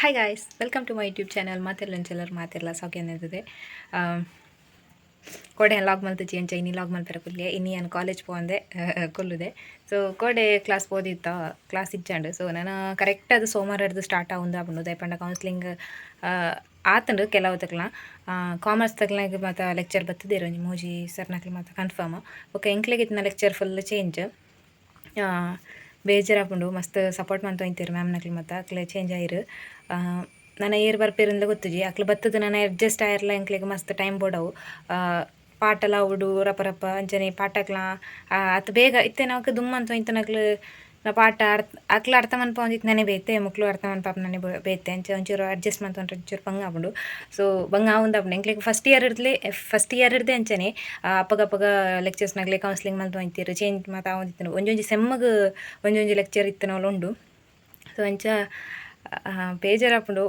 Hi guys, welcome to my YouTube channel. ಮಾತೆಲ್ಲಂಚೆಲ್ಲರು ಮಾತೆಲ್ಲ ಸೌಖ್ಯನಿದೆ. ಕೋಡೆ ಲಾಗ್ ಮಲ್ತಜಿ ಅಂಚ ಇನ್ನಿ ಲಾಗ್ ಮಲ್ಪರ ಕುಲ್ಲೆ ಇನ್ನಿ ನಾನು ಕಾಲೇಜ್ ಪೋಂದೆ ಕೊಲ್ಲುದೆ. ಸೊ ಕೋಡೆ ಕ್ಲಾಸ್ ಓದಿತ್ತ ಕ್ಲಾಸ್ ಇಜ್ಜಂಡು. ಸೊ ನಾನು ಕರೆಕ್ಟ್ ಅದು ಸೋಮವಾರ ಹಿಡಿದು ಸ್ಟಾರ್ಟ್ ಆಗುಂದು ಆಗ್ಬಿಡು ದಯಪಂಡ ಕೌನ್ಸ್ಲಿಂಗ್ ಆತಂಡು ಕೆಲವು ತಕ್ಲ ಕಾಮರ್ಸ್ ತಕ್ಲಾಗ ಮತ್ತು ಲೆಕ್ಚರ್ ಬತ್ತದಿರೋ ಮೋಜಿ ಸರ್ನಕ್ಲಿ ಮತ್ತು ಕನ್ಫರ್ಮ್ ಓಕೆ ಎಂಕ್ಲೆಗೆ ಇತ್ತಿನ ಲೆಕ್ಚರ್ ಫುಲ್ ಚೇಂಜ್ ಬೇಜಾರಾಪುಂಡು ಮಸ್ತ್ ಸಪೋರ್ಟ್ ಮಾಡ್ತಾ ಇಂತೀರು ಮ್ಯಾಮ್ನಕ್ಲಿ ಮತ್ತು ಅಕ್ಲೆ ಚೇಂಜ್ ಆಯಿರು. ನಾನು ಏರ್ ಬರ್ಪೇರಿಂದ ಗೊತ್ತುಜಿ ಅಕ್ಲು ಬತ್ತದು ನಾನು ಅಡ್ಜಸ್ಟ್ ಆಯಿರಲ್ಲ ಎಂಕ್ಲೆಗೆ ಮಸ್ತ್ ಟೈಮ್ ಬೋಡವು ಪಾಟೆಲ್ಲ ಉಡು ರಪ್ಪ ಅಂಚನೆ ಪಾಠಕ್ಲ ಅದು ಬೇಗ ಇತ್ತೆ ನಾವು ದುಮ್ಮ ಅಂತ ಇಂತನಕ್ಲು ನಾ ಪಾಠ ಅಕ್ಲ ಅರ್ಥ ಮನ್ಪ ಒಂದಿತ್ತು ನನಗೆ ಬೇಯ್ತೆ ಮಕ್ಕಳು ಅರ್ಥ ಮನ್ಪಾಪ ನನಗೆ ಬೇಯ್ತೆ ಅಂಚೆ ಒಂಚೂರು ಅಡ್ಜಸ್ಟ್ ಮಾಡ್ತಾ ಒಂಚೂರು ಬಂಗ ಆಗ್ಬಿಡು. ಸೊ ಬಂಗ ಆಗುಂದಾಗ್ಬಿಡು ಎಂಕ್ಲೆಗೆ ಫಸ್ಟ್ ಇಯರ್ ಹಿಡ್ದೆ ಅಂಚನೆ ಅಪ್ಪಗ ಲೆಕ್ಚರ್ಸ್ನಾಗಲಿ ಕೌನ್ಸ್ಲಿಂಗ್ ಮಲ್ತು ಅಂತೀರು ಚೇಂಜ್ ಮಾತಾ ಒಂದಿತ್ತು ಒಂಜೊಂಜಿ ಸೆಮ್ಮಗೆ ಒಂಜೊಂಜಿ ಲೆಕ್ಚರ್ ಇತ್ತು ನಾವು ಉಂಡು. ಸೊ ಅಂಚ ಬೇಜಾರಾಪುಂಡು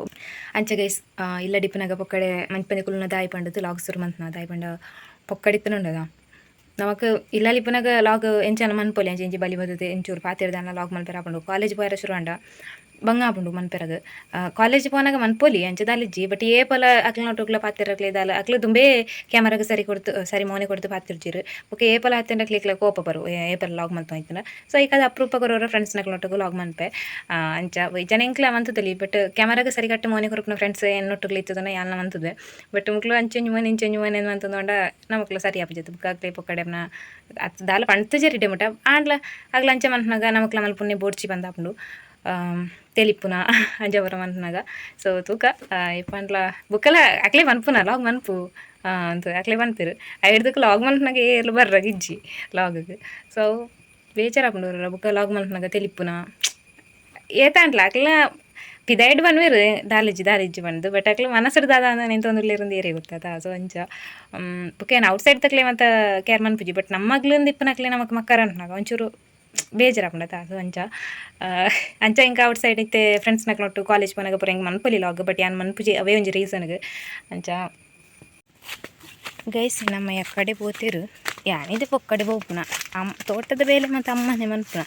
ಅಂಚ ಗೈಸ್ ಇಲ್ಲ ಡಿಪ್ಪನಾಗ ಪೊಕ್ಕಡೆ ಮಂಚಪಂದಿ ಕುಲ್ನ ದಾಯಿ ಪಂಡದು ಲಾಗ್ ಸುರು ಮಂತ್ನ ದಾಯಿ ಪಂಡ ಪೊಕ್ಕಡಿತ್ತನುಂಡದ ನಮಕ್ ಇಲ್ಲ ಲಿಪ್ಪನಾಗ ಲಾಗ್ ಎಂಚನ ಮನ್ಪೊಲಿ ಅಂಚೆ ಎಂಚಿ ಬಲಿ ಬದದೆ ಎಂಚೂರು ಪಾತಿರ್ದಾನ ಲಾಗ್ ಮನ್ಪೆರ ಆಪುಂಡು. ಕಾಲೇಜ್ ಪೋಯರ ಶುರು ಅಂಡ ಬಂಗ ಆಪುಂಡು ಮನ್ಪೆರದು ಕಾಲೇಜ್ ಪೋನಾಗ ಮನ್ಪೊಲಿ ಅಂಚೆ ದಾಲಿಜ್ಜಿ ಬಟ್ ಏಪಲ ಅಕ್ಲ ನೋಟುಕ್ಲ ಪಾತಿರಕ್ಲೆ ದಾಲ ಅಕ್ಲು ದುಂಬೇ ಕ್ಯಾಮರಾಗ ಸರಿ ಮೋನೆ ಕೊಡ್ತು ಪಾತಿರ್ಜಿರು ಓಕೆ ಏಪಲ ಹತ್ತಂಡಕ್ಲಿಕ್ಲ ಕೋಪ ಬರು ಏಪಲ ಲಾಗ್ ಮಲ್ತು ಆಯ್ತನ. ಸೊ ಈಗ ಅದು ಅಪ್ರೂಪ ಕೊರೋರ ಫ್ರೆಂಡ್ಸ್ನಾಗ ನೋಟುಗು ಲಾಗ್ ಮನ್ಪೆ ಅಂಚ ಜನ ಎಂಕ್ಲ ಮಂತದಲ್ಲಿ ಬಟ್ ಕ್ಯಾಮರಾಗ ಸರಿ ಕಟ್ಟು ಮೋನೆ ಕೊರಪ್ನ ಫ್ರೆಂಡ್ಸ್ ಎನ್ನೊಟ್ಟುಗ್ಲು ಇತ್ತದನ್ನ ಯಾಲ್ನ ಮಂತದೆ ಬಟ್ ಮುಕ್ಳು ಅಂಚೆಂಜು ಮನೆ ಇಂಚೆಂಜು ಮನೆ ಅಂತಂದೊಂಡ ನಮಕ್ಲು ಸರಿ ಆಪಜತ್ತು ಬುಕ್ಕಾಗ್ಲೆ ಪೊಕ್ಕಡೆನ ಅತ್ ದಾಲ ಪಣ್ತು ಜರಿಡೆ ಮುಟ ಆಂಡ್ಲ ಆಗ್ಲ ಅಂಚೆ ಮಂತ್ನಾಗ ನಮಕ್ಲ ಮಲ್ಪುನ್ನೆ ಬೋಡ್ಚಿ ಬಂದಾಪುಂಡು ತೆಲಿಪುನ ಅಂಜವರ ಮಂತ್ನಾಗ. ಸೊ ತೂಕ ಇಪ್ಪಂಡ್ಲ ಬುಕ್ಕಲ ಅಕ್ಲೆ ಮನ್ಪುನ ಲಾಗ್ ಮನ್ಪು ಅಂತ ಅಕ್ಲೆ ಬಂತಿರು ಹಿಡ್ದಕ್ಕೆ ಲಾಗ್ ಮನ್ಪನಾಗ ಏರ್ಲು ಬರ್ರ ಇಜ್ಜಿ ಲಾಗ್ಗೆ. ಸೊ ಬೇಜಾರಾಪುಂಡು ಬುಕ್ಕ ಲಾಗ್ ಮನ್ಪನಾಗ ತೆಲಿಪುನ ಏತಾಂಡ್ಲ ಅಕ್ಲ ಪಿದಾಯ್ಡ್ ಬನ್ವೇರು ದಾಲಿಜ್ಜಿ ಬಂದು ಬಟ್ ಅಕ್ಲೆ ಮನಸ್ಸರು ದಾದ ಅಂದ ನಿಂತೊಂದುರ್ಲಿருந்து ಏರೇ ಗೊತ್ತದ. ಸೊ ಅಂಚ ಬುಕ್ಕೇನು ಔಟ್ಸೈಡ್ ತಕ್ಲೆ ಮತ್ತು ಕೇರ್ ಮನ್ಪುಜಿ ಬಟ್ ನಮ್ಮಗ್ಲಿಂದ ಇಪ್ಪನಕ್ಲೆ ನಮಕ್ ಮಕ್ಕರ ಅಂಟ್ನಾಗ ಒಂಚೂರು ಬೇಜಾರಾಪುಂಡತ. ಸೊ ಅಂಚ ಇಂಕ ಔಟ್ಸೈಡ್ ಇತ್ತೆ ಫ್ರೆಂಡ್ಸ್ನಾಗ ನೋಟು ಕಾಲೇಜ್ ಪೋನಾಗ ಪೂರ ಹಿಂಗೆ ಮನ್ಪೊಲಿ ಲಾಗ್ ಬಟ್ ಯಾನ್ ಮನ್ಪುಜಿ ಅವೇ ಒಂಜಿ ರೀಸನ್ಗೆ ಅಂಚ ಗೈಸ್ ನಮ್ಮ ಕಡೆ ಪೋತಿರು ಯಾನಿದೆ ಪೊಕ್ಕಡೆ ಬೋಪುನ ತೋಟದ ಬೇಲೆ ಮತ್ತು ಅಮ್ಮನೇ ಮನ್ಪುನ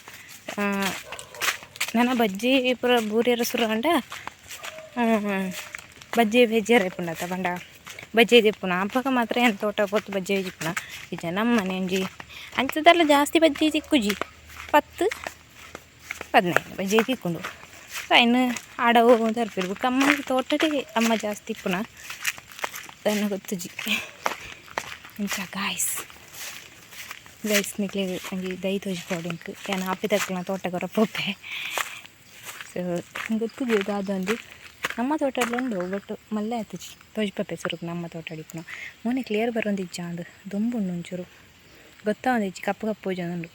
ನನ್ನ ಬಜ್ಜಿ ಪೂರ ಬೂರಿಯರ ಸುರು ಅಂಡ ಬಜ್ಜಿ ಬೇಜಾರಾಯ್ಪುಂಡತ ಬಂಡ ಬಜ್ಜಿ ದಿಪ್ಪುನ ಅಪ್ಪಗ ಮಾತ್ರ ಏನು ತೋಟ ಪೊತ್ತು ಬಜ್ಜಿ ದಿಪ್ಪುನ ಈಜ ನಮ್ಮನೆ ಒಂಜಿ ಅಂಚದೆಲ್ಲ ಜಾಸ್ತಿ ಬಜ್ಜಿ ತಿಕ್ಕುಜಿ 10-15 ಬಜ್ಜಿ ತಿಕ್ಕೊಂಡು ಇನ್ನು ಆಡವು ತರ್ಪಿರ್ಬೇಕು ಅಮ್ಮನಿಗೆ ತೋಟದೇ ಅಮ್ಮ ಜಾಸ್ತಿ ಇಪ್ಪುನ ಅದನ್ನು ಗೊತ್ತುಜಿ ಅಂಚ ಗಾಯ್ಸ್ ನಿಕ್ಲೆ ನಂಗೆ ದೈ ತೋಜಿಕೊಡಿಂಕ್ ಏನು ಹಾಪಿದಕ್ಲ ತೋಟಗೊರ ಪೋಪೆ. ಸೊ ಗೊತ್ತಿದೆ ಅದೊಂದು ನಮ್ಮ ತೋಟದಲ್ಲಿ ಉಂಡು ಬಟ್ ಮಲ್ಲೆ ಆಯ್ತು ತೋಜ್ಪಪ್ಪೆ ಸ್ವರೂಪ ನಮ್ಮ ತೋಟ ಅಡಿಪುನ ಮೊನ್ನೆ ಕ್ಲಿಯರ್ ಬರೋಂದಿಜ್ಜ ಅಂದು ದುಂಬುಂಡು ಒಂಚೂರು ಗೊತ್ತಾ ಒಂದು ಇಜ್ಜಿ ಕಪ್ಪು ಉಂಡು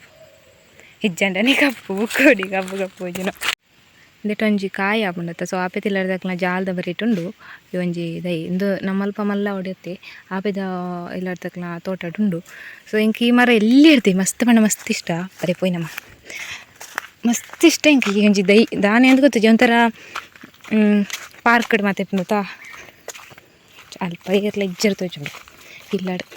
ಇಜ್ಜಂಡನೆ ಕಪ್ಪು ಬುಕ್ಕೋಡಿ ಕಪ್ಪು ಪೂಜನ ಒಂಜಿ ಕಾಯಿ ಆಪುಂಡತ್ತ. ಸೊ ಆಪೆ ತಿಲ್ಲರ್ದಕ್ಲ ಜಾಲ್ದ ಬರೀಟುಂಡು ಒಂಜಿ ದೈ ಇಂದು ನಮ್ಮಲ್ಪ ಮಲ್ಲ ಹೊಡೆಯುತ್ತೆ ಆಪೆದ ಇಲ್ಲರ್ದಕ್ಲ ತೋಟ ಉಂಡು. ಸೊ ಇಂಕ ಈ ಮರ ಎಲ್ಲಿ ಇರ್ತೀವಿ ಮಸ್ತ್ ಬಣ್ಣ ಮಸ್ತ್ ಇಷ್ಟ ಅದೇ ಪೋಯ್ ನಮ್ಮ ಮಸ್ತ್ ಇಷ್ಟ ಇಂಕ ಈ ಒಂಜಿ ದೈ ದಾನೆ ಅಂತ ಗೊತ್ತುಜಿ ಒಂಥರ ಪಾರ್ಕ್ಡ್ ಮಾತೆ ಪುಂಡತಾ ಅಲ್ಪ ಏರ್ಲ ಇಜ್ಜರ್ ತೋಜುಂಡು ಇಲ್ಲಾಡು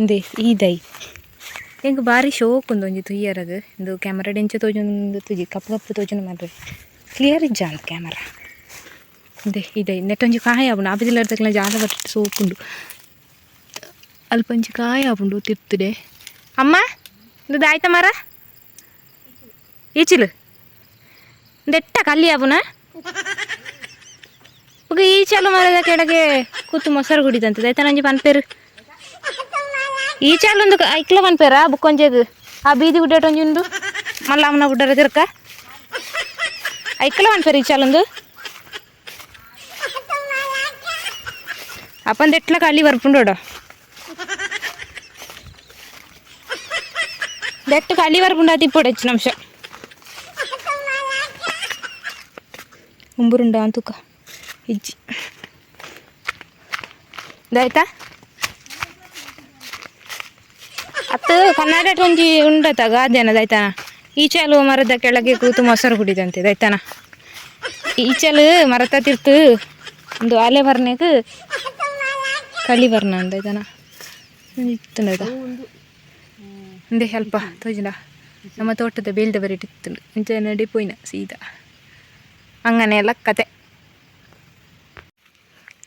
ಇಂದೆ ಈ ದೈ ಹೆಂಗೆ ಭಾರಿ ಶೋಕ್ ಒಂದು ಒಂಜಿ ತುಯ್ಯರದು ಇಂದು ಕ್ಯಾಮರಾ ಡೆಂಚ ತೋಜೊಂದು ತುಜಿ ಕಪ್ಪು ತೋಜೊಂದು ಮಾಡ್ರಿ ಕ್ಲಿಯರ್ ಇಜ್ಜ ಅಂತ ಕ್ಯಾಮರಾ ಇಂದೆ ಈ ದೈ ನೆಟ್ಟೊಂಜಿ ಕಾಯಿ ಆಪುಂಡು ಆಪಿದಿಲ್ಲರ್ತಕ್ಲ ಜಾಗ ಬಟ್ಟು ಸೋಕುಂಡು ಅಲ್ಪಂಜಿ ಕಾಯಿ ಆಪುಂಡು ತಿರ್ತುಡೆ ಅಮ್ಮ ಇದು ದಾಯ್ತ ಮರ ಈಚಿಲು ದೆಟ್ಟ ಕಲ್ಲಿ ಆಪುನ ಈಚಲು ಮರದ ಕೆಳಗೆ ಕೂತು ಮೊಸರು ಕುಡಿದಂತೆ ದೈತ ನಂಜಿ ಪನ್ಪೇರು ಈ ಚಾಲೊಂದು ಐಕ್ಲ ಪನ್ಪೇರ ಬುಕ್ಕೊಂಜೆಗ್ ಆ ಬೀದಿ ಗುಡ್ಡಾಟ ಒಂಜಿ ಉಂಡು ಮಲ್ಲ ಅಮ್ಮನ ಗುಡ್ಡರ ತಿರ್ಕ ಐಕ್ಲ ಪನ್ಪೇರ ಈ ಚಾಲೊಂದು ಅಪ್ಪಂದು ಎಟ್ಲ ಕಳ್ಳಿ ಬರ್ಪುಂಡೋಡ ದೆಟ್ಟು ಕಳ್ಳಿ ಬರ್ಪುಂಡ ತಿಪ್ಪೋಡ ಹೆಚ್ಚಿನ ಅಂಶ ಉಂಬುರುಂಡ ಅಂತೂಕ ಇಜ್ಜಿ ಇದಾಯ್ತಾ ಅತ್ತು ಕನ್ನಡ ಒಂಜಿ ಉಂಡತ ಗಾದೆನ ದೈತಾನ ಈಚಲು ಮರದ ಕೆಳಗೆ ಕೂತು ಮೊಸರು ಕುಡಿದಂತೆ ದೈತಾನ ಈಚಲು ಮರತ ತಿರ್ತು ಒಂದು ಆಲೆ ಬರ್ನೆಗ್ ಕಳಿ ಬರ್ನ ಅಂದೈತಾನ ಇತ್ತು ಇಂದೆ ಅಲ್ಪ ತೋಜಿನ ನಮ್ಮ ತೋಟದ ಬೇಲ್ದ ಬರೀಟಿತ್ತು ಇಂಚ ನಡಿ ಪೋಯ್ನ ಸೀದಾ ಅಂಗನೆ ಎಲ್ಲ ಕತೆ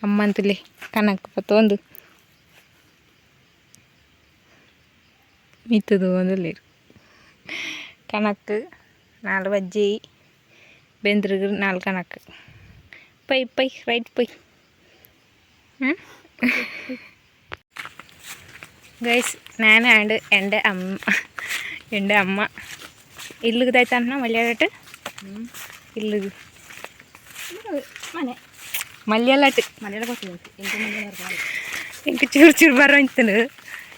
ಅಮ್ಮಂತಲ್ಲಿ ಕನಕ ಪತ್ತೊಂದು ಮಿತ್ತದು ಒಂದಲ್ಲಿ ಕನಕ್ 4 ಬಜ್ಜಿ ಬೆಂದ್ರಿಗೆ 4 ಕನಕ್ ಪೈ ರೈಟ್ ಪೈ ಗೈಸ್ ನಾನು ಆ್ಯಂಡ್ എൻ്റെ അമ്മ ഇല്ലുക്ക് തയ്ത്താണോ മലയാളായിട്ട് ഇല്ലുക്ക് മലയാളായിട്ട് എനിക്ക് ಚೂರು ಬರೋ ಅಂತೀನಿ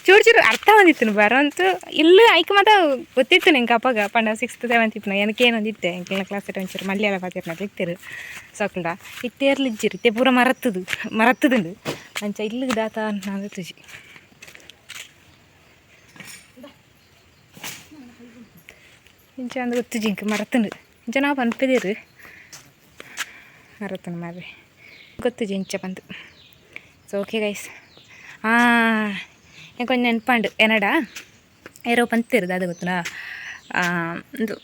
ಚೂರು ಅರ್ಥ ಒಂದಿತ್ತು ಬರೋ ಅಂತೂ ಇಲ್ಲಿ ಐಕೆ ಮಾತ್ರ ಗೊತ್ತಿತ್ತು ನಿಂಗೆ ಅಪ್ಪಾಗ ಪಂಡ 6th 7th ಇತ್ತು ಏನಕ್ಕೇನು ಒಂದಿತ್ತೆ ಎಂಕಲ್ನ ಕ್ಲಾಸ್ ಒಂಚೂರು ಮಲಯಾಳ ಪಾತಿರ್ನ ಇತ್ತಿರು ಸೊಕ್ಕಂಡ ಇತ್ತೇರ್ಲಿ ಇಜ್ಜಿರು ಇತ್ತೆ ಪೂರ ಮರತ್ತದುಂಡು ಅಂಚ ಇಲ್ಲಿಗೆ ದಾತ ನಾನು ತುಜಿ ಇಂಚ ಅಂದು ಗೊತ್ತುಜಿ ಇಂಕ ಮರತ್ತುಂಡು ಇಂಚ ನಾವು ಪನ್ಪಿದಿರು ಮರತ್ತುಂಡು ಮಾರ್ರೆ ಗೊತ್ತುಜಿ ಇಂಚ ಬಂದು ಸೊ ಓಕೆ ಗೈಸ್ ಕೊಂಚ ನೆನಪಂಡು ಏನಡ ಏರೋ ಪಂತಿರೋದು ಅದು ಗೊತ್ತುನಾ ಒಂದು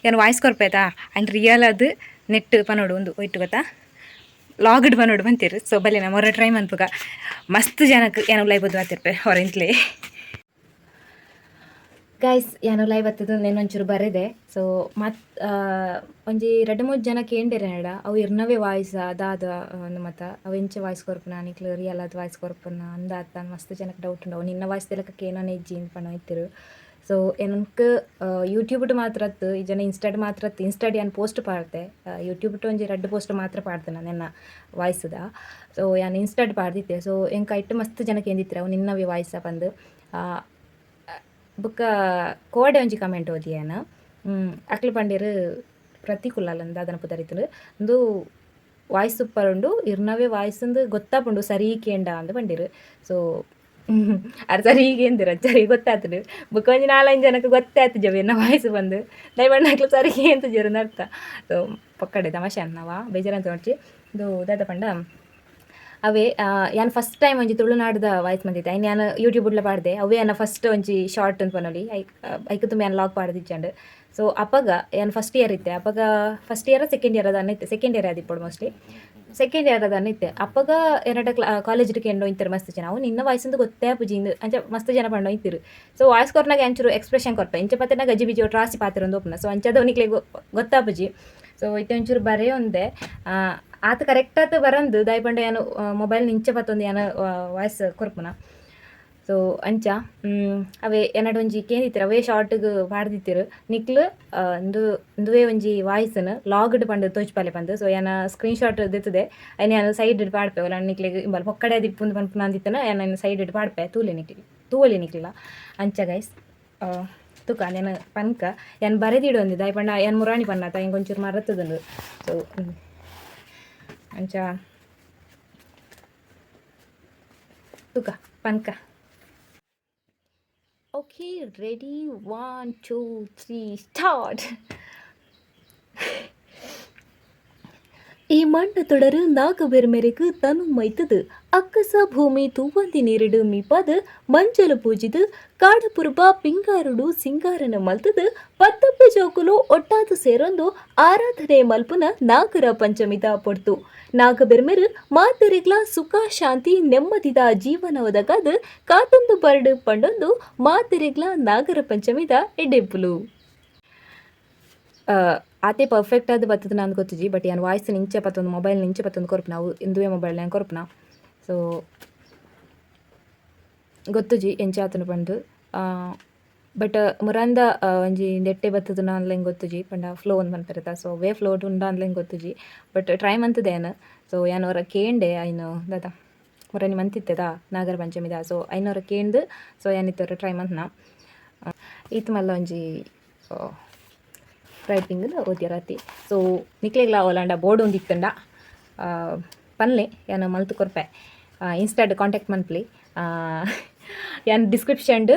ಏನು ವಾಯ್ಸ್ ಕೊರ್ಪೇತಾ ಆ್ಯಂಡ್ ರಿಯಲ್ ಅದು ನೆಟ್ ಪನೋಡು ಒಂದು ಒಯ್ತು ಗೊತ್ತಾ ಲಾಗ್ಡ್ ಪನೋಡು ಬಂತಿರು ಸೊ ಬಲ್ಲಿ ನಮ್ಮ ಹೊರ ಟ್ರೈ ಮನ್ಪುಗ ಮಸ್ತ್ ಜನಕ್ಕೆ ಏನೋ ಲೈವ್ ಬದ್ದು ಆತಿರ್ಪೆ ಹೊರಿಂತಲೇ ಗೈಸ್ ಏನೋ ಲೈವ್ ಹತ್ತದು నేను ಒಂಚೂರು ಬರೆದೆ ಸೊ ಮತ್ತು ಒಂಜಿ 2-3 ಜನಕ್ಕೆ ಏಂಡಿರೆ ನಡ ಅವು ಇರ್ನವೇ ವಾಯ್ಸ್ ಅದಾದ ಮತ್ತ ಅವು ಎಂಚ ವಾಯ್ಸ್ ಕೊರ್ಪುನ ನಿಕ್ಲು ರಿಯಲ್ ಅದು ವಾಯ್ಸ್ ಕೊರ್ಪುನ ಅಂದಾತ ಮಸ್ತ್ ಜನಕ್ಕೆ ಡೌಟ್ ಉಂಡು ನಿನ್ನ ವಾಯ್ಸ್ ತೆಲಕಕ್ಕೆ ಏನೋ ಇಜ್ಜಿ ಪಣ ಇತ್ತಿರು ಸೊ ಏನಕ್ಕೆ ಯೂಟ್ಯೂಬ್ಡ್ ಮಾತ್ರ ಈ ಜನ ಇನ್ಸ್ಟಾಡ್ ಮಾತ್ರ ಇನ್ಸ್ಟಾಡ್ ಏನು ಪೋಸ್ಟ್ ಪಾಡ್ತೆ ಯೂಟ್ಯೂಬ್ಡ್ ಒಂಜಿ 2 ಪೋಸ್ಟ್ ಮಾತ್ರ ಪಾಡ್ದೆ ನಾನು ನನ್ನ ವಾಯ್ಸ್ದ ಸೊ ಏನು ಇನ್ಸ್ಟಾಡ್ ಪಾಡ್ದಿತ್ತೆ ಸೊ ಎಂಕ ಇಟ್ಟು ಮಸ್ತ್ ಜನಕ್ಕೆ ಏಂದಿತ್ತಿರ ಅವು ನಿನ್ನವೇ ವಾಯ್ಸ ಬಂದು ಬುಕ್ಕ ಕೋಡೆ ಒಂಜಿ ಕಮೆಂಟ್ ಓದಿಯಾನ ಅಕ್ಲು ಪಂಡೇರು ಪ್ರತಿಕೂಲಂದು ಅದನ್ನು ಪುದರಿತುಂಡು ಒಂದು ವಾಯ್ಸ್ ಸೂಪರ್ ಉಂಡು ಇರ್ನವೇ ವಾಯ್ಸಂದು ಗೊತ್ತಾಪುಂಡು ಸರಿ ಕೇಂಡ ಅಂದು ಪಂಡೇರು ಸೊ ಅದು ಸರಿ ಕೇಂದಿರ ಸರಿ ಗೊತ್ತಾತುಂಡು ಬುಕ್ಕ ಒಂಜಿ 4-5 ಜನಕ್ಕೆ ಗೊತ್ತೇ ಆಯ್ತು ಜವ ಎನ್ನ ವಾಯ್ಸ್ ಬಂದು ದಯಬಣ್ಣ ಹಾಕ್ಲು ಸರಿ ಅಂತ ಜರನ ಅರ್ಥ ಸೊ ಪಕ್ಕಡೆ ತಮಾಷೆ ಅನ್ನವ ಬೇಜಾರಂತ ನೋಡ್ಚಿ ಇದು ದಾದ ಪಂಡ ಅವೇ ಯಾನು ಫಸ್ಟ್ ಟೈಮ್ ಒಂಜಿ ತುಳುನಾಡ್ದ ವಾಯ್ಸ್ ಬಂದಿತ್ತೆ ಐನು ಯಾನು ಯೂಟ್ಯೂಬ್ಲ ಪಾಡ್ದೆ ಅವೇ ಯಾನ ಫಸ್ಟ್ ಒಂಜಿ ಶಾರ್ಟ್ ಅಂತ ಪನೊಲಿ ಐಕ್ ತುಂಬ ಯಾನು ಲಾಗ್ ಪಾಡ್ದಿಚ್ಚಂಡು ಸೊ ಅಪ್ಪಗ ಯಾನು ಫಸ್ಟ್ ಇಯರ್ ಇತ್ತೆ ಅಪ್ಪಗ ಫಸ್ಟ್ ಇಯರ್ ಸೆಕೆಂಡ್ ಇಯರ್ ಅದನ್ನ ಇತ್ತೆ ಸೆಕೆಂಡ್ ಇಯರ್ ಆದಿಪ್ಪಡು ಮೋಸ್ಟ್ಲಿ ಸೆಕೆಂಡ್ ಇಯರ್ ಅದನ್ನ ಇತ್ತೆ ಅಪ್ಪಗ ಎರಡ ಕಾಲೇಜ್ಗೆ ಎಂಡೋ ಇಂತಾರೆ ಮಸ್ತ್ ಜನ ಅವು ನಿನ್ನ ವಾಯ್ಸಂದು ಗೊತ್ತೇ ಪುಜಿಂದು ಅಂಚ ಮಸ್ತ್ ಜನ ಪಂಡೋ ಇಂತಿರು ಸೊ ವಾಯ್ಸ್ ಕೊರ್ನಾಗ ಅಂಚೂರು ಎಕ್ಸ್ಪ್ರೆಷನ್ ಕೊರ್ಪ ಇಂಚ ಪತ್ತನ ಗಜಿ ಬಿಜಿ ಟ್ರಾಸಿ ಪಾತಿರೊಂದು ಓಪನ ಸೊ ಅಂಚದವನಿಕ್ಲೆ ಗೊತ್ತಾಪುಜಿ ಸೊ ಇತ್ತೆ ಒಂಚೂರು ಬರೆಯೊಂದೆ ಆತ ಕರೆಕ್ಟ್ ಆತ ಬರಂದು ದಾಯ್ಪಂಡ ಏನು ಮೊಬೈಲ್ ನಿಂಚೆ ಪತ್ತೊಂದು ಏನು ವಾಯ್ಸ್ ಕೊರ್ಪುನ ಸೊ ಅಂಚ ಅವೇ ಏನಡು ಒಂಜಿ ಕೇಂದಿತ್ತಿರು ಅವೇ ಶಾರ್ಟ್ಗೆ ಪಾಡ್ದಿತ್ತಿರು ನಿಕ್ಲು ಇಂದುವೇ ಒಂಜಿ ವಾಯ್ಸನ್ನು ಲಾಗ್ಡ್ ಪಂಡು ತೋಚ್ಪಾಲೆ ಪಂದು ಸೊ ಏನ ಸ್ಕ್ರೀನ್ ಶಾಟ್ ದೆತ್ತದೆ ಅಯ್ನ ಏನು ಸೈಡ್ ಪಾಡ್ಪೆ ಒಲ ನಿಕ್ಲಿಗೆ ಇಂಬಲ್ ಪೊಕ್ಕಡೆ ದಿಪ್ಪುಂದು ಪನ್ಪುನ ಅಂದಿತ್ತನ ಏನು ಸೈಡ್ ಪಾಡ್ಪೆ ತೂವಲಿ ನಿಕ್ಲಿಲ್ಲ ಅಂಚ ಗೈಸ್ ತುಕ నేను ಪನ್ಕ ಏನು ಬರೆದಿಡು ಅಂದಿದ್ದ ದಾಯ್ಪಂಡ ಏನು ಮುರಾಣಿ ಪನ್ನತ ಹಿಂಗೆ ಒಂಚೂರು ಮರತ್ತದಂದು ಸೊ ಅಂಚ ತುಕ ಪನ್ಕ ಓಕೆ ರೆಡಿ 1 2 3 ಸ್ಟಾರ್ಟ್ ಈ ಮಣ್ಣು ತೊಡರು ನಾಗ ಬೆರ್ಮೆರೆಗು ತನು ಮೈತದು ಅಕ್ಕಸ ಭೂಮಿ ತೂವಂದಿ ನೀರಿಡು ಮೀಪಾದ ಮಂಜಲು ಪೂಜಿದು ಕಾಡಪುರ್ಬ ಪಿಂಗಾರುಡು ಸಿಂಗಾರನ ಮಲ್ತದು ಪತ್ತಪ್ಪು ಜೋಕುಲು ಒಟ್ಟಾದು ಸೇರೊಂದು ಆರಾಧನೆ ಮಲ್ಪುನ ನಾಗರ ಪಂಚಮಿದ ಪೊಡ್ತು ನಾಗ ಬೆರ್ಮೆರು ಮಾತೆರೆಗ್ಲ ಸುಖ ಶಾಂತಿ ನೆಮ್ಮದಿದ ಜೀವನ ಒದಗಾದ ಕಾತೊಂದು ಬರ್ಡು ಪಂಡೊಂದು ಮಾತೆರೆಗ್ಲ ನಾಗರ ಪಂಚಮಿದ ಎಡ್ಡೆಪ್ಪುಲು ಆತೆ ಪರ್ಫೆಕ್ಟ್ ಆದ ಬರ್ತದೆ ನಾನು ಗೊತ್ತಿಜಿ ಬಟ್ ಏನು ವಾಯ್ಸ್ ನಿಂಚೆ ಪತ್ತೊಂದು ಮೊಬೈಲ್ ನಿಂಚೆ ಪತ್ತೊಂದು ಕೊರ್ಪು ನಾವು ಇಂದುವೇ ಮೊಬೈಲ್ ನಾನು ಕೊರ್ಪುನ ಸೊ ಗೊತ್ತುಜಿ ಎಂಚ ಆತನು ಪಂಡು ಬಟ್ ಮುರಂದ ಒಂಜಿ ನೆಟ್ಟೆ ಬರ್ತದ ಅನ್ಲೆಂಗೆ ಗೊತ್ತುಜಿ ಪಂಡ ಫ್ಲೋ ಒಂದು ಬಂದ್ಬಿರತ್ತ ಸೊ ವೇ ಫ್ಲೋ ಉಂಡ ಅನ್ಲೆಂಗೆ ಗೊತ್ತುಜಿ ಬಟ್ ಟ್ರೈ ಮಂತದೇನು ಸೊ ಏನವರ ಕೇಂಡೆ ಐನು ದಾದ ಮುರನಿ ಮಂತಿತ್ತದ ನಾಗರ ಪಂಚಮಿದ ಸೊ ಐನವರ ಕೇಂದು ಸೊ ಏನಿತ್ತವ್ರ ಟ್ರೈ ಮಂತ್ನ ಈತ್ ಮಲ್ಲ ಒಂಜಿ ರೈಟಿಂಗ್ ಓದ್ಯರತಿ ಸೊ ನಿಕ್ಲೆಗ್ಲ ಅವಲಂಡ ಬೋರ್ಡ್ ಒಂದಿತ್ತಂಡ ಪನ್ಲೆ ಏನು ಮಲ್ತು ಕೊರ್ಪೆ ಇನ್ಸ್ಟಾಡ್ ಕಾಂಟ್ಯಾಕ್ಟ್ ಮನ್ಪ್ಲಿ ಏನು ಡಿಸ್ಕ್ರಿಪ್ಷನ್ಡ್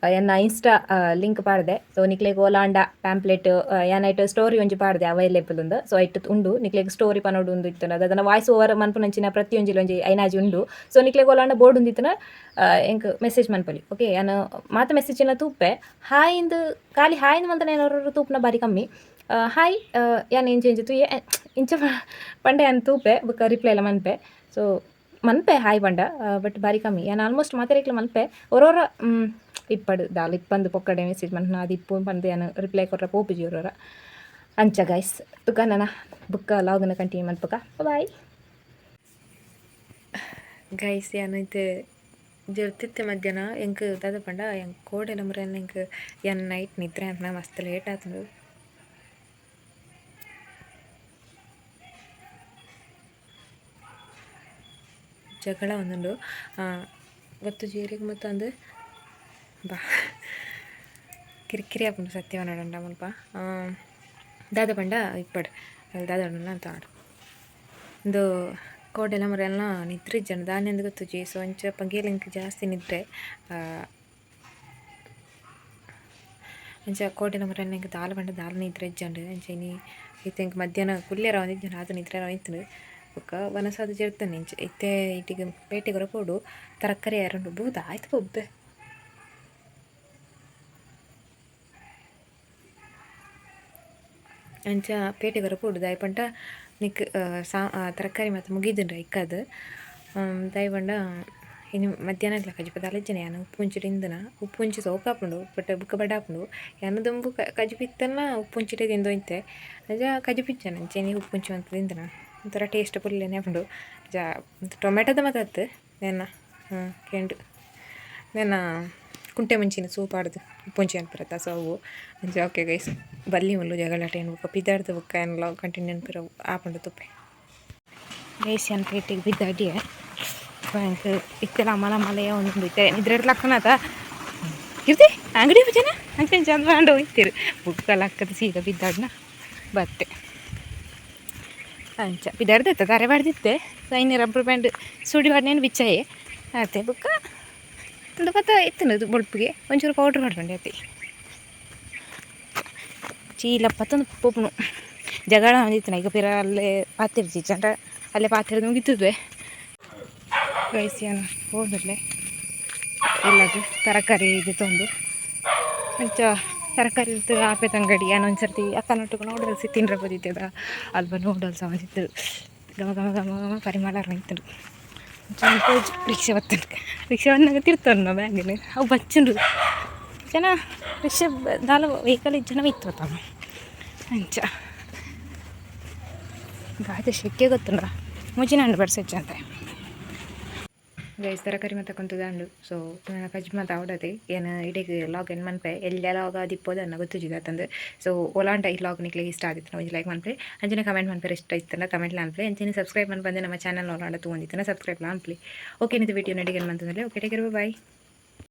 ಎನ್ನ ಇನ್ಸ್ಟಾ ಲಿಂಕ್ ಪಾಡ್ದೆ ಸೊ ನಿಕ್ಲೆಗ್ ಓಲಾಂಡ ಪ್ಯಾಂಪ್ಲೆಟ್ ಏನೈಟ್ ಸ್ಟೋರಿ ಒಂಜಿ ಪಾಡ್ದೆ ಅವೈಲೇಬಲ್ ಉಂಡು ಸೊ ಐಟ್ ಉಂಡು ನಿಕ್ಲೆಗ್ ಸ್ಟೋರಿ ಪನೋಡು ಉಂದು ಇತ್ತನ ಅದನ್ನ ವಾಯ್ಸ್ ಓವರ್ ಮನ್ಪುನಂಚಿನ ಪ್ರತಿಯೊಂಜಿಲ ಒಂಜಿ ಐನಾಜಿ ಉಂಡು ಸೊ ನಿಕ್ಲೆಗ್ ಓಲಾಂಡ ಬೋರ್ಡ್ ಉಂದಿತ್ತನ ಎಂಕ್ ಮೆಸೇಜ್ ಮನ್ಪೊಲಿ ಓಕೆ ಯಾನು ಮಾತ ಮೆಸೇಜಿನ ತೂಪೆ ಹಾಯ್ ಇಂದು ಖಾಲಿ ಹಾಯ್ ಇಂದು ಮಂತನ ಏನೋರು ತೂಪುನ ಬಾರಿ ಕಮ್ಮಿ ಹಾಯ್ ಯಾನು ಇಂಚ ಇಂಚ ತೂಯೆ ಇಂಚ ಪಂಡೆ ಯಾನು ತೂಪೆ ಬೊಕ್ಕ ರಿಪ್ಲೈ ಎಲ್ಲ ಮನ್ಪೆ ಸೊ ಮನ್ಪೆ ಹಾಯ್ ಪಂಡ ಬಟ್ ಬಾರಿ ಕಮ್ಮಿ ಯಾನು ಆಲ್ಮೋಸ್ಟ್ ಮಾತಾಡಿಕ್ಲ ಮನ್ಪೆ ಒರೋರ ಇಪ್ಪಡು ದಾಲ್ ಇಪ್ಪಂದು ಪೊಕ್ಕಡೆ ಮೆಸೇಜ್ ಮನ್ಪನ ಅದು ಇಪ್ಪು ಪಂದು ಯಾನು ರಿಪ್ಲೈ ಕೊಟ್ರ ಪೋಪುಜಿ ಅವರವರ ಅಂಚ ಗೈಸ್ ತುಕ ನನ್ನ ಬುಕ್ಕ ಲಾಗ್ನ ಕಂಟಿನ್ಯೂ ಮನ್ಪಕ ಬಾಯ್ ಗೈಸ್ ಯಾನು ಇದು ಜರ್ತಿತ್ತೆ ಮಧ್ಯಾಹ್ನ ಎಂಕ್ ದಾದ ಪಂಡ ಎಂಕ್ ಕೋಡೆಲ ಮುರೇನ ಎಂಕ್ ಯಾನ್ ನೈಟ್ ನಿದ್ರೆ ಅಂತ ಮಸ್ತ್ ಲೇಟ್ ಆತಂದು ಜಗಳ ಒಂದುಂಡು ಗೊತ್ತು ಜೀರಿಗೆ ಮತ್ತು ಅಂದು ಬಾ ಕಿರಿಕಿರಿ ಆಪುಂಡು ಸತ್ಯವನಡ ಮುಲ್ಪ ದಾದ ಪಂಡ ಇಪ್ಪಡು ದಾದ ಅಂತ ಆಡು ಒಂದು ಕೋಡೆಲ ಮರೆಲ್ಲ ನಿದ್ರೆ ಇಜ್ಜಂಡು ದಾನಿ ಅಂದು ಗೊತ್ತುಜಿ ಸೊ ಅಂಚ ಪಂಗೇಲಿಂಕ್ ಜಾಸ್ತಿ ನಿದ್ರೆ ಅಂಚ ಕೋಡೆಲ ಮರೆಲ್ಲ ಇಂಕ ದಾಲ ಪಂಡ ದಾಲ ನಿದ್ರೆ ಇಜ್ಜಂಡು ಅಂಚ ಇನಿ ಇತ್ತೆ ಮಧ್ಯಾಹ್ನ ಕುಲ್ಲೆರ ಒಂದಿಜ್ಜಂಡು ಅದು ನಿದ್ರೆ ಇತ್ತಂಡು ಬೊಕ್ಕ ವನಸಾದ ಜರ್ತಾನೆ ಇಂಚ ಇತ್ತೆ ಇಟ್ಟಿಗೆ ಪೇಟೆಗೆ ಹೊರಪೋಡು ತರಕಾರಿ ಯಾರುಂಡು ಬೂದ ಆಯ್ತು ಬೊಬ್ಬೆ ಅಂಚ ಪೇಟೆಗೆ ಹೊರಪೋಡು ದಾಯ್ ಪಂಟ ನಿಕ್ ತರಕಾರಿ ಮತ್ತು ಮುಗಿದುಂಡ್ರೆ ಇಕ್ಕದು ದಾಯ್ ಪಂಡ ಇನ್ನು ಮಧ್ಯಾಹ್ನ ಕಜಿಪ ತಲೆಜ್ಜನೆ ಯಾನು ಉಪ್ಪು ಮುಂಚಿಟ್ಟು ಇಂದನ ಉಪ್ಪು ಮುಂಚಿ ಸೋಕಾಪುಂಡು ಬಟ್ ಬುಕ್ಕ ಬಡಾಪುಂಡು ಯಾನು ದುಂಬು ಕಜಿಪಿತ್ತಲ್ಲ ಉಪ್ಪು ಮುಂಚಿಟ್ಟೆ ತಿಂದೋಯ್ತೆ ಅಜ ಕಜಿಪಿಚ್ಚನ ಅಂಚೆನಿ ಉಪ್ಪು ಮುಂಚಿ ಅಂತ ತಿಂದನ ಒಂಥರ ಟೇಸ್ಟ್ ಪುಲ್ಲೇನೆ ಉಂಡು ಜಾ ಟೊಮೆಟೊದ ಮಾತಾತು ನೆನ್ನ ಕೆಂಡು ನೆನ್ನ ಕುಂಟೆ ಮುಂಚಿನ ಸೂಪ್ ಆಡ್ದು ಉಪ್ಪುಂಚಿ ಅನ್ಪಿರತ್ತ ಸೊ ಅವು ಅಂಚ ಓಕೆ ಗೈಸ್ ಬಲ್ಲಿ ಮುಳ್ಳು ಜಗಳಾಟ ಏನು ಬುಕ್ಕ ಬಿದ್ದಾಡ್ದು ಬುಕ್ಕ ಏನಲ್ಲ ಕಂಟಿನ್ಯೂ ಅನ್ಪಿರವು ಆಪುಂಡು ತುಪ್ಪೆ ಗೈಸ್ ಏನು ಪೇಟಿಗೆ ಬಿದ್ದಾಡಿಯೇ ಬ್ಯಾಂಕ್ ಇತ್ತೆಲ್ಲ ಮಲ ಮಲೆಯ ಒಂದು ಇತ್ತೆ ನಿದ್ರೆ ಲಕ್ಕನತ ಇರ್ತಿ ಅಂಗಡಿ ಜನ ಅಂಕನ್ ಚಂದ ಮಾಡಿ ಹೋಗ್ತೀರಿ ಬುಕ್ಕ ಲಕ್ಕದ ಸೀದಾ ಬಿದ್ದಾಡ್ನ ಬತ್ತೆ ಅಂಚ ಬಿದ್ದಾಡ್ದೈತೆ ತಾರೆ ಬಾಡ್ದಿತ್ತೆ ಸೈನ್ಯ ರಬ್ಬರ್ ಬ್ಯಾಂಡ್ ಸುಡಿ ಬಾಡ್ನೇನು ಬಿಚ್ಚಾಯೆ ಆತೆ ಬುಕ್ಕ ಒಂದು ಪತ್ತ ಇತ್ತನದು ಬೊಳ್ಪಿಗೆ ಒಂಚೂರು ಪೌಡ್ರ್ ಮಾಡ್ಕೊಂಡು ಆತಿ ಚೀಲಪ್ಪತ್ತೊಂದು ಪೋಪುನು ಜಗಳ ಹೊಂದಿತ್ತನ ಈಗ ಪಿರ ಅಲ್ಲೇ ಪಾತಿರ್ಜಿ ಚಂಡ ಅಲ್ಲೇ ಪಾತಿರ್ದು ಮುಗಿತದ್ವೆ ಗೈಸಿಯನು ಹೋದಲ್ಲೇ ಎಲ್ಲದು ತರಕಾರಿ ಇದು ತಂದು ಅಂಚ ತರಕಾರಿ ಇರ್ತದೆ ಆಪೆ ತಂಗಡಿ ಏನೊಂದು ಸರ್ತಿ ಅಕ್ಕನೊಟ್ಟಿಗೆ ನೂಡಲ್ಸ್ ತಿಂದ್ರೆ ಬದಿತ್ತದ ಅಲ್ಪ ನೂಡಲ್ಸ್ ಅವತ್ತಿತ್ತು ಗಮ ಗಮ ಗಮ ಗಮ ಪರಿಮಳ ನಿಂತರು ರಿಕ್ಷಾ ಬರ್ತದೆ ರಿಕ್ಷಾ ಬಂದಾಗ ತಿರ್ತಾರೆ ನಾವು ಬ್ಯಾಂಗಿನ ಅವು ಬಚ್ಚಂಡು ಜನ ರಿಕ್ಷಾ ದಾಲ ವೆಹಿಕಲ್ ಜನ ಇತ್ತು ಅಂಚ ಗಾದೆ ಶೆಕ್ಕೆ ಗೊತ್ತುಂಡ ಮುಜಿನ ಹಣ್ಣು ಬಡ್ಸಚ್ಚ ಅಂತ ಗೈಸ್ ತರಕಾರಿ ಮತ್ತು ಕೊಂತದಂಡು ಸೊ ನನ್ನ ಕಜ್ಜಿ ಮತ್ತು ಅವಡದೆ ಏನು ಇಡೀಗೆ ಲಾಗ್ ಏನು ಮನ್ಪೆ ಎಲ್ಲ ಲಾಗ್ ಅದಿಪ್ಪೋದು ಅನ್ನ ಗೊತ್ತಿದ್ದ ಅಂತಂದು ಸೊ ಒಲಾಂಟ ಈ ಲಾಗ್ ನಿಕ್ಲೆ ಇಷ್ಟ ಆದಿತ್ತು ನಾವು ಲೈಕ್ ಮನ್ಪೆ ಅಂಚನೆ ಕಮೆಂಟ್ ಮನ್ಪೆ ಇಷ್ಟ ಇತ್ತನ ಕಮೆಂಟ್ಲ ಅನ್ಪೆ ಅಂಚನೆ ಸಬ್ಸ್ಕ್ರೈಬ್ ಬಂದು ನಮ್ಮ ಚಾನಲ್ ಒಲಾಂಡ ತೊಗೊಂಡಿತ್ತು ಸಬ್ಸ್ಕ್ರೈಬ್ಲ ಅನ್ಪ್ಲಿ ಓಕೆ ಇದು ವಿಡಿಯೋ ನಡಿಗೆ ಮಂತಂದ್ರೆ ಓಕೆ ಟೇಕ್ ಕೇರ್ ಬಾಯ್